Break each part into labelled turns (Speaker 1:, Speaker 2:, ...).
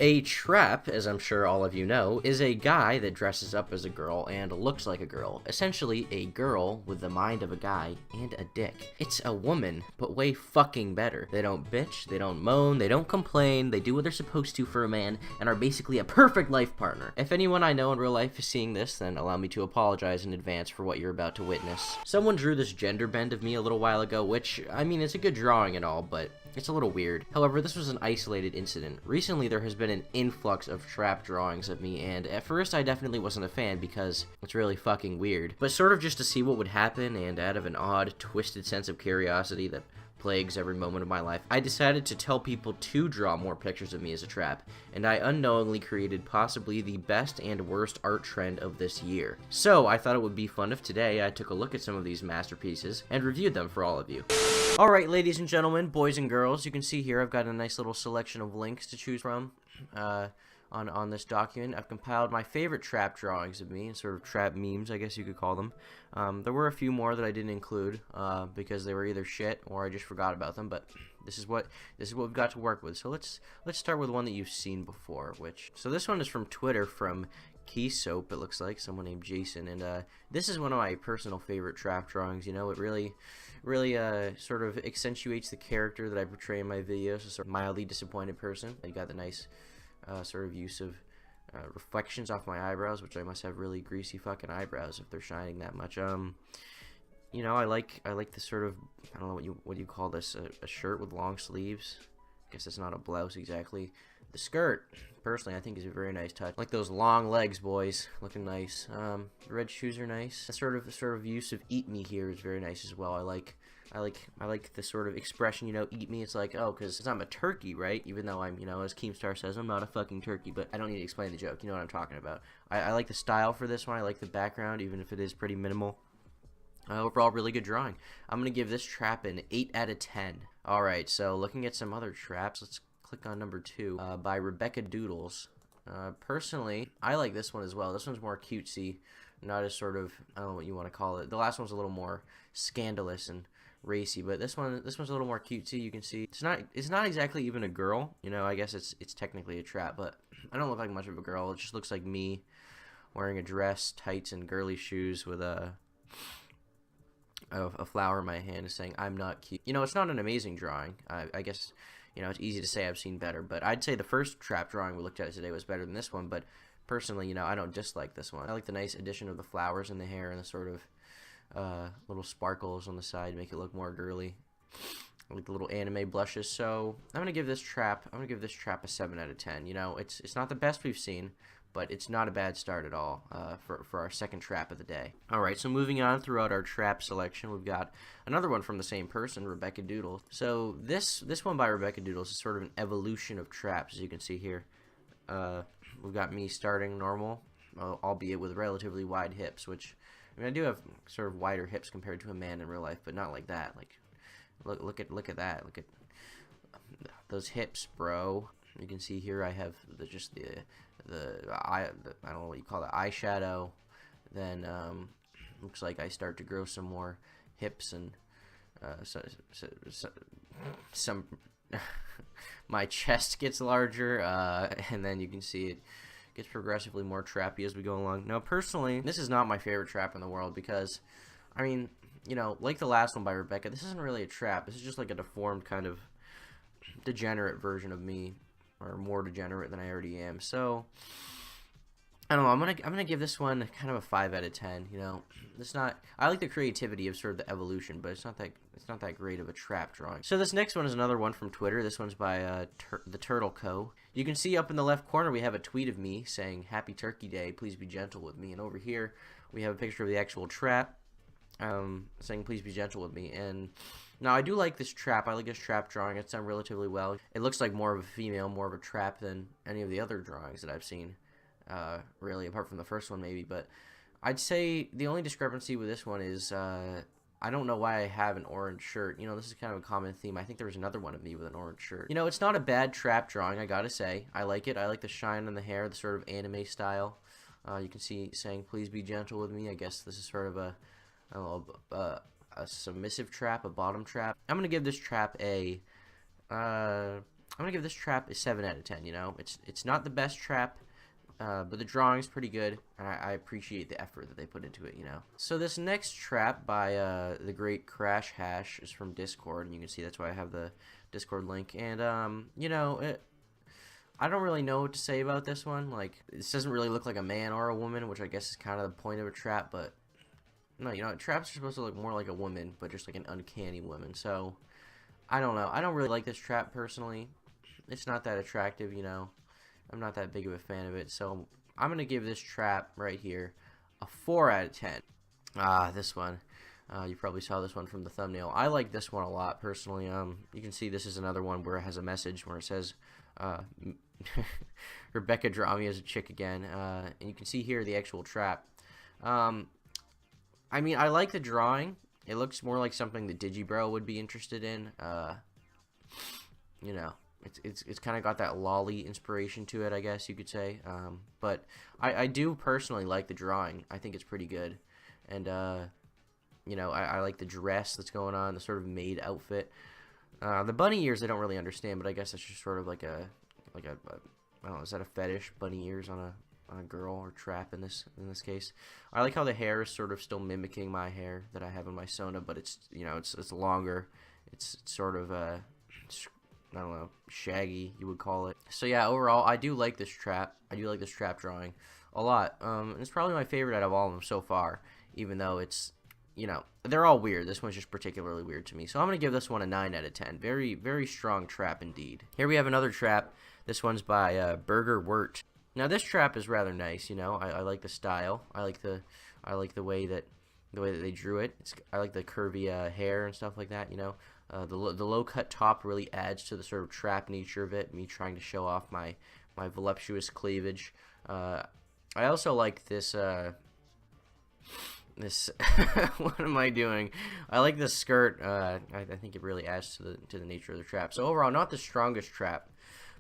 Speaker 1: A trap, as I'm sure all of you know, is a guy that dresses up as a girl and looks like a girl. Essentially, a girl with the mind of a guy and a dick. It's a woman, but way fucking better. They don't bitch, they don't moan, they don't complain, they do what they're supposed to for a man, and are basically a perfect life partner. If anyone I know in real life is seeing this, then allow me to apologize in advance for what you're about to witness. Someone drew this gender bend of me a little while ago, which, I mean, it's a good drawing and all, but it's a little weird. However, this was an isolated incident. Recently, there has been an influx of trap drawings of me, and at first I definitely wasn't a fan because it's really fucking weird. But sort of just to see what would happen, and out of an odd, twisted sense of curiosity that plagues every moment of my life, I decided to tell people to draw more pictures of me as a trap, and I unknowingly created possibly the best and worst art trend of this year. So I thought it would be fun if today I took a look at some of these masterpieces and reviewed them for all of you. Alright, ladies and gentlemen, boys and girls, you can see here I've got a nice little selection of links to choose from on this document. I've compiled my favorite trap drawings of me, and sort of trap memes, I guess you could call them. There were a few more that I didn't include because they were either shit or I just forgot about them, but this is what we've got to work with. So let's start with one that you've seen before, so this one is from Twitter from Key Soap, it looks like, someone named Jason, and this is one of my personal favorite trap drawings. You know, it really sort of accentuates the character that I portray in my videos, a sort of mildly disappointed person. You got the nice sort of use of reflections off my eyebrows, which I must have really greasy fucking eyebrows if they're shining that much. You know, I like the sort of, I don't know what you call this, a shirt with long sleeves. I guess it's not a blouse exactly. The skirt, personally, I think is a very nice touch. Like those long legs, boys, looking nice. The red shoes are nice. The sort of use of "eat me" here is very nice as well. I like the sort of expression, you know, "eat me." It's like, oh, because I'm a turkey, right? Even though I'm, you know, as Keemstar says, I'm not a fucking turkey, but I don't need to explain the joke. You know what I'm talking about. I like the style for this one. I like the background, even if it is pretty minimal. Overall, really good drawing. I'm gonna give this trap an 8 out of 10. All right, so looking at some other traps, let's click on number 2 by Rebecca Doodles. Personally, I like this one as well. This one's more cutesy, not as sort of, I don't know what you want to call it. The last one's a little more scandalous and racy, but this one's a little more cutesy. You can see it's not exactly even a girl. You know, I guess it's technically a trap, but I don't look like much of a girl. It just looks like me wearing a dress, tights, and girly shoes with a flower in my hand is saying I'm not cute. You know, it's not an amazing drawing. I guess, you know, it's easy to say I've seen better, but I'd say the first trap drawing we looked at today was better than this one. But personally, you know, I don't dislike this one. I like the nice addition of the flowers in the hair and the sort of little sparkles on the side, make it look more girly. I like the little anime blushes. So I'm gonna give this trap a 7 out of 10. You know, it's not the best we've seen, but it's not a bad start at all for our second trap of the day. Alright, so moving on throughout our trap selection, we've got another one from the same person, Rebecca Doodles. So this one by Rebecca Doodles is sort of an evolution of traps, as you can see here. We've got me starting normal, albeit with relatively wide hips, which, I mean, I do have sort of wider hips compared to a man in real life, but not like that. Like, look at that. Look at those hips, bro. You can see here I have I don't know what you call it, eyeshadow. Then looks like I start to grow some more hips and some my chest gets larger, and then you can see it gets progressively more trappy as we go along. Now, personally, this is not my favorite trap in the world because, I mean, you know, like the last one by Rebecca, this isn't really a trap. This is just like a deformed kind of degenerate version of me, or more degenerate than I already am. So I don't know. I'm gonna give this one kind of a 5 out of 10. You know, I like the creativity of sort of the evolution, but it's not that great of a trap drawing. So this next one is another one from Twitter. This one's by the Turtle Co. You can see up in the left corner we have a tweet of me saying "Happy Turkey Day. Please be gentle with me." And over here we have a picture of the actual trap saying "Please be gentle with me." And now, I do like this trap. I like this trap drawing. It's done relatively well. It looks like more of a female, more of a trap than any of the other drawings that I've seen, really, apart from the first one maybe. But I'd say the only discrepancy with this one is I don't know why I have an orange shirt. You know, this is kind of a common theme. I think there was another one of me with an orange shirt. You know, it's not a bad trap drawing, I gotta say. I like it. I like the shine on the hair, the sort of anime style. You can see saying "Please be gentle with me." I guess this is sort of a, I don't know, a submissive trap, a bottom trap. I'm gonna give this trap a gonna give this trap a 7 out of 10. You know, it's not the best trap, but the drawing's pretty good, and I appreciate the effort that they put into it, you know. So this next trap by the great Crash Hash is from Discord, and you can see that's why I have the Discord link. And you know, I don't really know what to say about this one. Like, this doesn't really look like a man or a woman, which I guess is kind of the point of a trap. But no, you know, traps are supposed to look more like a woman, but just like an uncanny woman. So I don't know. I don't really like this trap personally. It's not that attractive, you know. I'm not that big of a fan of it, so I'm going to give this trap right here a 4 out of 10. This one. You probably saw this one from the thumbnail. I like this one a lot, personally. You can see this is another one where it has a message where it says, Rebecca draw me as a chick again. And you can see here the actual trap. I mean, I like the drawing. It looks more like something that Digibro would be interested in. You know. It's kind of got that lolly inspiration to it, I guess you could say. But I do personally like the drawing. I think it's pretty good. And, you know, I like the dress that's going on, the sort of maid outfit. The bunny ears I don't really understand, but I guess it's just sort of like a I don't know, is that a fetish? Bunny ears on a girl or trap in this case. I like how the hair is sort of still mimicking my hair that I have in my Sona, but it's, you know, it's longer. It's sort of I don't know, shaggy, you would call it. So yeah, overall, I do like this trap. I do like this trap drawing a lot. And it's probably my favorite out of all of them so far, even though it's, you know, they're all weird. This one's just particularly weird to me. So I'm going to give this one a 9 out of 10. Very, very strong trap indeed. Here we have another trap. This one's by Burger Wirt. Now this trap is rather nice, you know. I like the style. I like the way that they drew it. I like the curvy hair and stuff like that, you know. The low cut top really adds to the sort of trap nature of it, me trying to show off my voluptuous cleavage. I also like this what am I doing? I like this skirt. I think it really adds to the nature of the trap. So overall, not the strongest trap,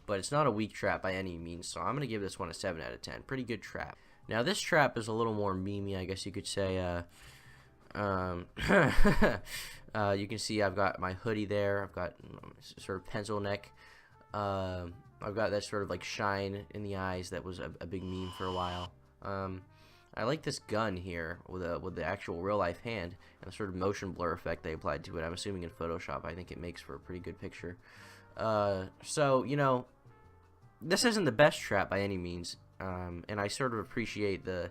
Speaker 1: but it's not a weak trap by any means. So I'm gonna give this one a 7 out of 10. Pretty good trap. Now this trap is a little more memey, I guess you could say. You can see I've got my hoodie there. I've got sort of pencil neck. I've got that sort of like shine in the eyes that was a big meme for a while. I like this gun here with the actual real life hand and the sort of motion blur effect they applied to it. I'm assuming in Photoshop. I think it makes for a pretty good picture. So you know, this isn't the best trap by any means, and I sort of appreciate the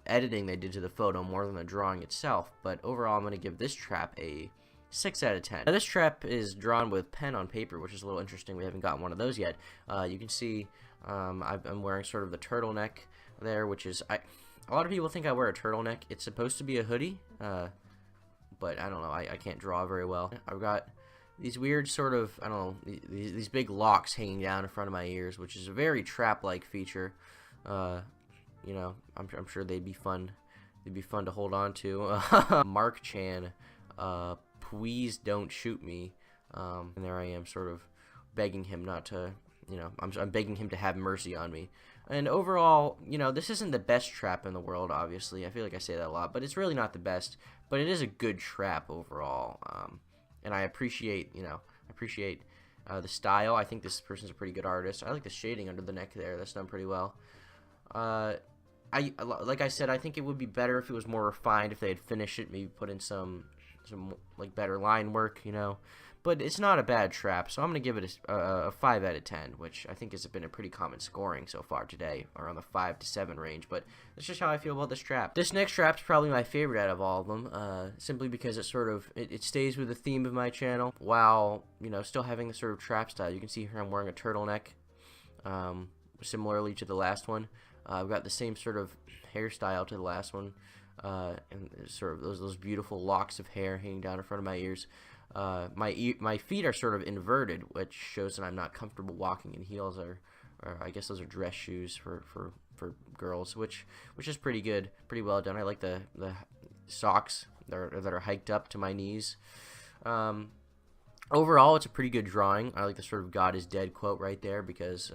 Speaker 1: editing they did to the photo more than the drawing itself, but overall I'm going to give this trap a 6 out of 10. Now this trap is drawn with pen on paper, which is a little interesting. We haven't gotten one of those yet. You can see I'm wearing sort of the turtleneck there, which is a lot of people think I wear a turtleneck. It's supposed to be a hoodie, but I don't know, I can't draw very well. I've got these weird sort of, I don't know, these big locks hanging down in front of my ears, which is a very trap-like feature. You know, I'm sure they'd be fun. They'd be fun to hold on to. Mark Chan, please don't shoot me. And there I am, sort of begging him not to. You know, I'm begging him to have mercy on me. And overall, you know, this isn't the best trap in the world. Obviously, I feel like I say that a lot, but it's really not the best. But it is a good trap overall. And I appreciate, you know, the style. I think this person's a pretty good artist. I like the shading under the neck there. That's done pretty well. Like I said, I think it would be better if it was more refined, if they had finished it, maybe put in some like better line work, you know. But it's not a bad trap, so I'm gonna give it a 5 out of 10, which I think has been a pretty common scoring so far today, around the 5 to 7 range. But that's just how I feel about this trap. This next trap's probably my favorite out of all of them, simply because it stays with the theme of my channel while, you know, still having the sort of trap style. You can see here I'm wearing a turtleneck, similarly to the last one. I've got the same sort of hairstyle to the last one, and sort of those beautiful locks of hair hanging down in front of my ears. My feet are sort of inverted, which shows that I'm not comfortable walking in heels, or I guess those are dress shoes for girls, which is pretty good, pretty well done. I like the socks that are hiked up to my knees. Overall, it's a pretty good drawing. I like the sort of God is dead quote right there because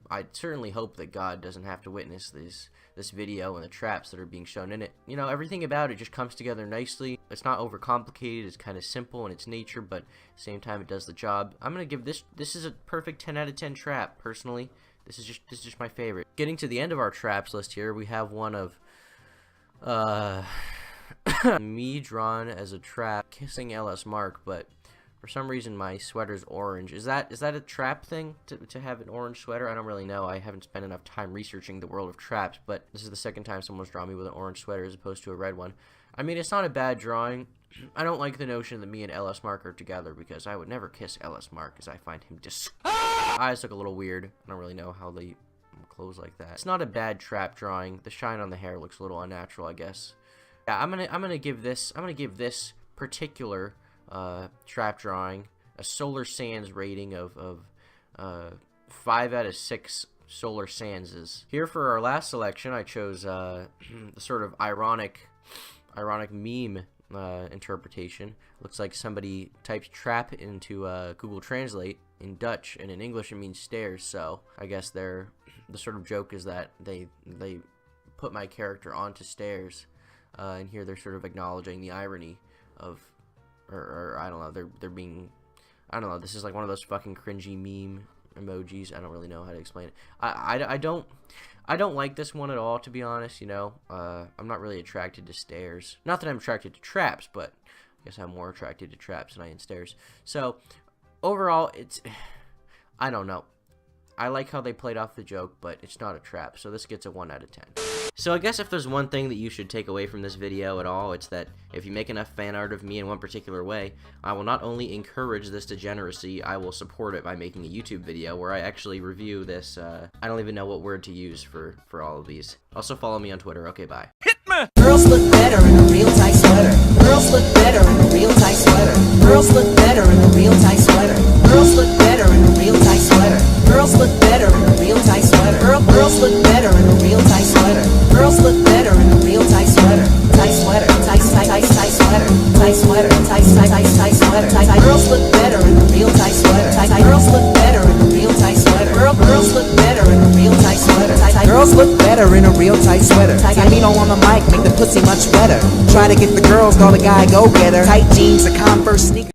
Speaker 1: I certainly hope that God doesn't have to witness this video and the traps that are being shown in it. You know, everything about it just comes together nicely. It's not overcomplicated. It's kind of simple in its nature, but at the same time, it does the job. I'm gonna give this is a perfect 10 out of 10 trap personally. This is just my favorite. Getting to the end of our traps list here, we have one of me drawn as a trap kissing LS Mark, but for some reason my sweater's orange. Is that a trap thing to have an orange sweater? I don't really know. I haven't spent enough time researching the world of traps, but this is the second time someone's drawn me with an orange sweater as opposed to a red one. I mean, it's not a bad drawing. I don't like the notion that me and LS Mark are together because I would never kiss LS Mark because I find him eyes look a little weird. I don't really know how they close like that. It's not a bad trap drawing. The shine on the hair looks a little unnatural, I guess. Yeah, I'm gonna give this particular trap drawing a Solar Sands rating of 5 out of 6 Solar Sandses. Here for our last selection, I chose the sort of ironic meme interpretation. Looks like somebody typed trap into Google Translate in Dutch, and in English it means stairs. So I guess the sort of joke is that they put my character onto stairs, and here they're sort of acknowledging the irony of. Or I don't know, they're being, I don't know, this is like one of those fucking cringy meme emojis. I don't really know how to explain it. I don't like this one at all, to be honest, you know. I'm not really attracted to stairs. Not that I'm attracted to traps, but I guess I'm more attracted to traps than I am stairs. So, overall, I don't know. I like how they played off the joke, but it's not a trap, so this gets a 1 out of 10. So I guess if there's one thing that you should take away from this video at all, it's that if you make enough fan art of me in one particular way, I will not only encourage this degeneracy, I will support it by making a YouTube video where I actually review this, I don't even know what word to use for all of these. Also follow me on Twitter. Okay, bye.
Speaker 2: Hit me! Girls look better in a real tight sweater. Girls look better in a real tight sweater. Girls look better in a real tight sweater. Girls look better in a real tight sweater. Girls look better in a real tight sweater. Girls look better in a real tight sweater. Girls look better in a real tight sweater. Tight sweater, tight sweater, tight sweater, tight sweater, tight. Girls look better in a real tight sweater. Girls look better in a real tight sweater. Girls look better in a real tight sweater. Girls look better in a real tight sweater. Camino on the mic, make the pussy much wetter. Try to get the girls, call the guy go getter. Tight jeans, a Converse sneaker.